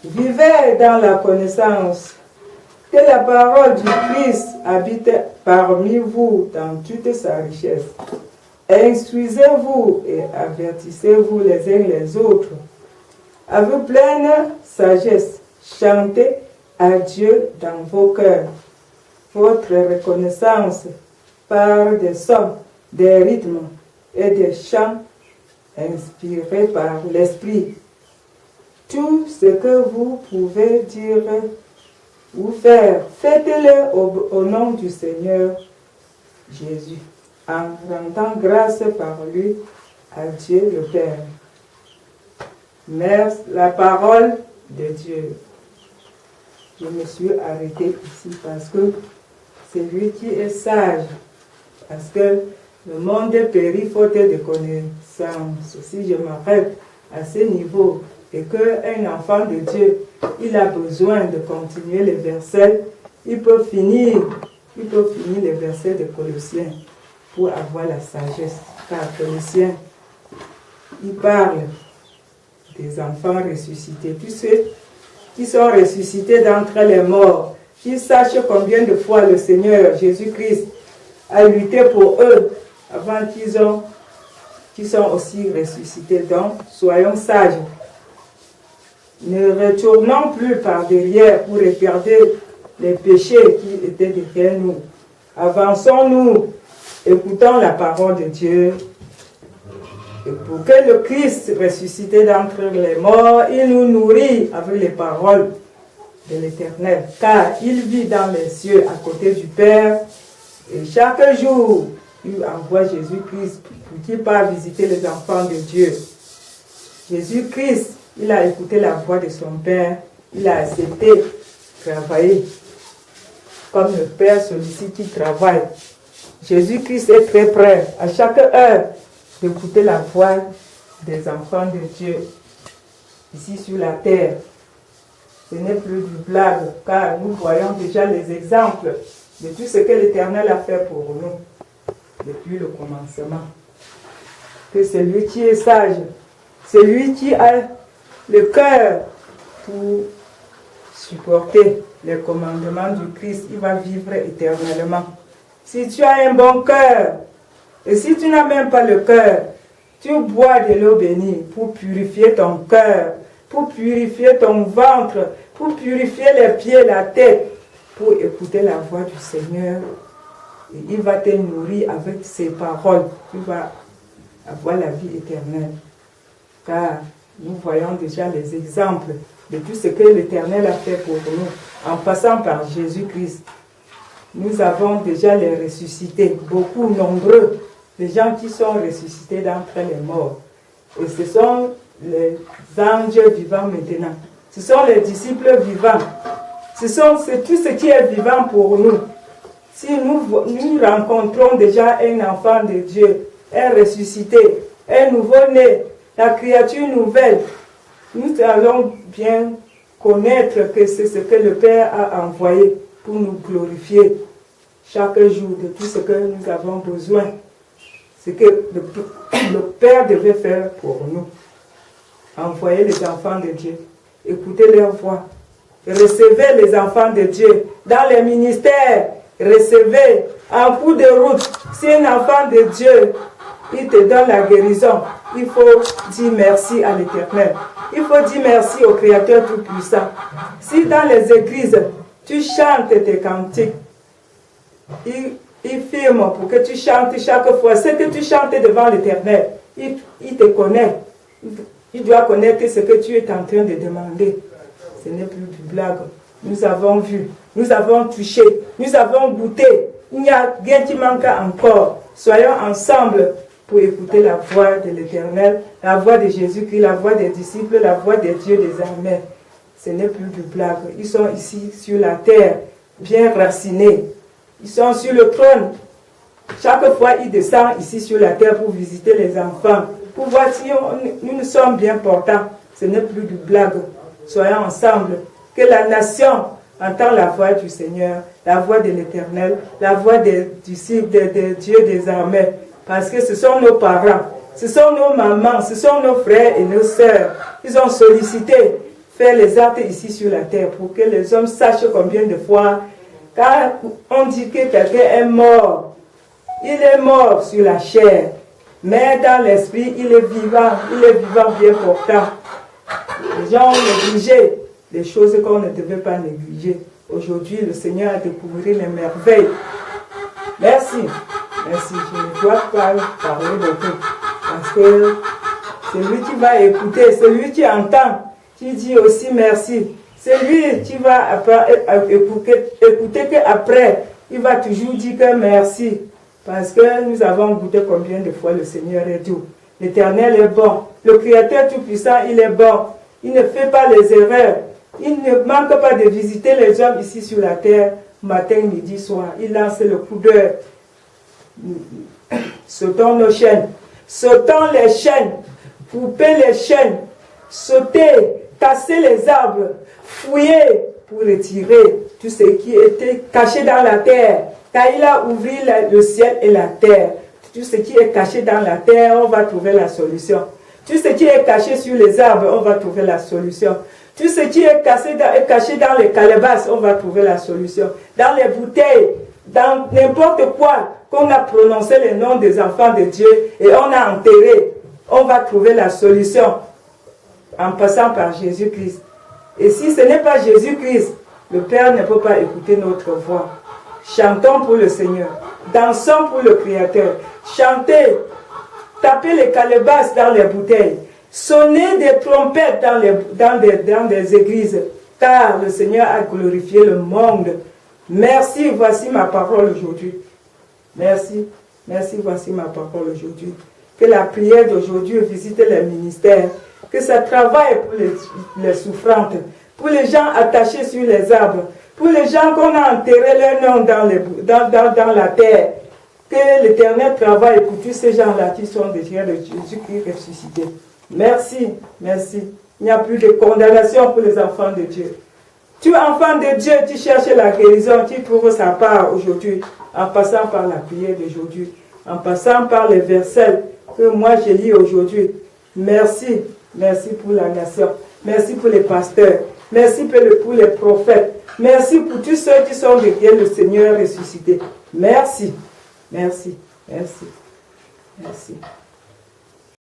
Vivez dans la connaissance. Que la parole du Christ habite parmi vous dans toute sa richesse. Instruisez-vous et avertissez-vous les uns les autres. Avec pleine sagesse, chantez à Dieu dans vos cœurs. Votre reconnaissance par des sons, des rythmes et des chants inspirés par l'Esprit. Tout ce que vous pouvez dire ou faire, faites-le au nom du Seigneur Jésus, en rendant grâce par lui à Dieu le Père. Merci, la parole de Dieu. Je me suis arrêtée ici parce que c'est lui qui est sage. Parce que le monde périt faute de connaissance. Si je m'arrête à ce niveau et qu'un enfant de Dieu, il a besoin de continuer les versets, il peut finir les versets de Colossiens pour avoir la sagesse. Car Colossiens, il parle des enfants ressuscités. Tous ceux qui sont ressuscités d'entre les morts, qu'ils sachent combien de fois le Seigneur Jésus-Christ a lutté pour eux avant qu'ils sont aussi ressuscités. Donc, soyons sages. Ne retournons plus par derrière pour regarder les péchés qui étaient derrière nous. Avançons-nous, écoutons la parole de Dieu. Et pour que le Christ ressuscité d'entre les morts, il nous nourrit avec les paroles de l'Éternel. Car il vit dans les cieux à côté du Père. Et chaque jour, il envoie Jésus-Christ pour qu'il parte visiter les enfants de Dieu. Jésus-Christ, il a écouté la voix de son Père. Il a accepté de travailler comme le Père celui-ci qui travaille. Jésus-Christ est très prêt à chaque heure d'écouter la voix des enfants de Dieu ici sur la terre. Ce n'est plus du blague, car nous voyons déjà les exemples de tout ce que l'Éternel a fait pour nous depuis le commencement. Que celui qui est sage, celui qui a le cœur pour supporter les commandements du Christ, il va vivre éternellement. Si tu as un bon cœur, et si tu n'as même pas le cœur, tu bois de l'eau bénie pour purifier ton cœur, pour purifier ton ventre, pour purifier les pieds, la tête, pour écouter la voix du Seigneur. Et il va te nourrir avec ses paroles. Tu vas avoir la vie éternelle. Car nous voyons déjà les exemples de tout ce que l'Éternel a fait pour nous, en passant par Jésus-Christ. Nous avons déjà les ressuscités, beaucoup, nombreux, les gens qui sont ressuscités d'entre les morts. Et ce sont les anges vivants maintenant. Ce sont les disciples vivants. C'est tout ce qui est vivant pour nous. Si nous rencontrons déjà un enfant de Dieu, un ressuscité, un nouveau-né, la créature nouvelle, nous allons bien connaître que c'est ce que le Père a envoyé pour nous glorifier chaque jour de tout ce que nous avons besoin. Ce que le Père devait faire pour nous. Envoyer les enfants de Dieu, écouter leur voix, recevez les enfants de Dieu dans les ministères, recevez en cours de route. Si un enfant de Dieu, il te donne la guérison, il faut dire merci à l'Éternel. Il faut dire merci au Créateur Tout-Puissant. Si dans les églises, tu chantes tes cantiques, il firme pour que tu chantes chaque fois. Ce que tu chantes devant l'Éternel, il te connaît. Il doit connaître ce que tu es en train de demander. Ce n'est plus du blague. Nous avons vu, nous avons touché, nous avons goûté. Il n'y a rien qui manque encore. Soyons ensemble pour écouter la voix de l'Éternel, la voix de Jésus-Christ, la voix des disciples, la voix des dieux des armées. Ce n'est plus du blague. Ils sont ici sur la terre, bien racinés. Ils sont sur le trône. Chaque fois, ils descendent ici sur la terre pour visiter les enfants, pour voir si nous sommes bien portants. Ce n'est plus du blague. Soyons ensemble. Que la nation entende la voix du Seigneur, la voix de l'Éternel, la voix des disciples, des dieux des armées. Parce que ce sont nos parents, ce sont nos mamans, ce sont nos frères et nos sœurs. Ils ont sollicité. faire les actes ici sur la terre pour que les hommes sachent combien de fois, quand on dit que quelqu'un est mort, il est mort sur la chair, mais dans l'esprit, il est vivant bien portant. Les gens ont négligé des choses qu'on ne devait pas négliger. Aujourd'hui, le Seigneur a découvert les merveilles. Merci. Merci. Je ne dois pas parler beaucoup. Parce que c'est lui qui va écouter, c'est lui qui entend, qui dit aussi merci. C'est lui qui va écouter qu'après, il va toujours dire que merci. Parce que nous avons goûté combien de fois le Seigneur est doux. L'Éternel est bon. Le Créateur Tout-Puissant, il est bon. Il ne fait pas les erreurs. Il ne manque pas de visiter les hommes ici sur la terre, matin, midi, soir. Il lance le coup d'œil. Sautons nos chaînes. Sautons les chaînes. Coupez les chaînes. Sautez. Cassez les arbres. Fouillez pour retirer tout ce qui était caché dans la terre. Car il a ouvert le ciel et la terre. Tout ce qui est caché dans la terre, on va trouver la solution. Tout ce qui est caché sur les arbres, on va trouver la solution. Tout ce qui est caché dans les calebasses, on va trouver la solution. Dans les bouteilles, dans n'importe quoi qu'on a prononcé le nom des enfants de Dieu et on a enterré, on va trouver la solution en passant par Jésus-Christ. Et si ce n'est pas Jésus-Christ, le Père ne peut pas écouter notre voix. Chantons pour le Seigneur. Dansons pour le Créateur. Chantez. Tapez les calebasses dans les bouteilles. Sonnez des trompettes dans des églises. Car le Seigneur a glorifié le monde. Merci, voici ma parole aujourd'hui. Merci, merci, voici ma parole aujourd'hui. Que la prière d'aujourd'hui visite les ministères. Que ça travaille pour les souffrantes. Pour les gens attachés sur les arbres. Pour les gens qu'on a enterré leur nom dans la terre. Que l'Éternel travaille pour tous ces gens-là qui sont déjà de Jésus-Christ ressuscité. Merci, merci. Il n'y a plus de condamnation pour les enfants de Dieu. Tu, enfant de Dieu, tu cherches la guérison, tu trouves sa part aujourd'hui, en passant par la prière d'aujourd'hui, en passant par les versets que moi je lis aujourd'hui. Merci, merci pour la nation. Merci pour les pasteurs. Merci pour les prophètes. Merci pour tous ceux qui sont derrière le Seigneur ressuscité. Merci. Merci, merci, merci.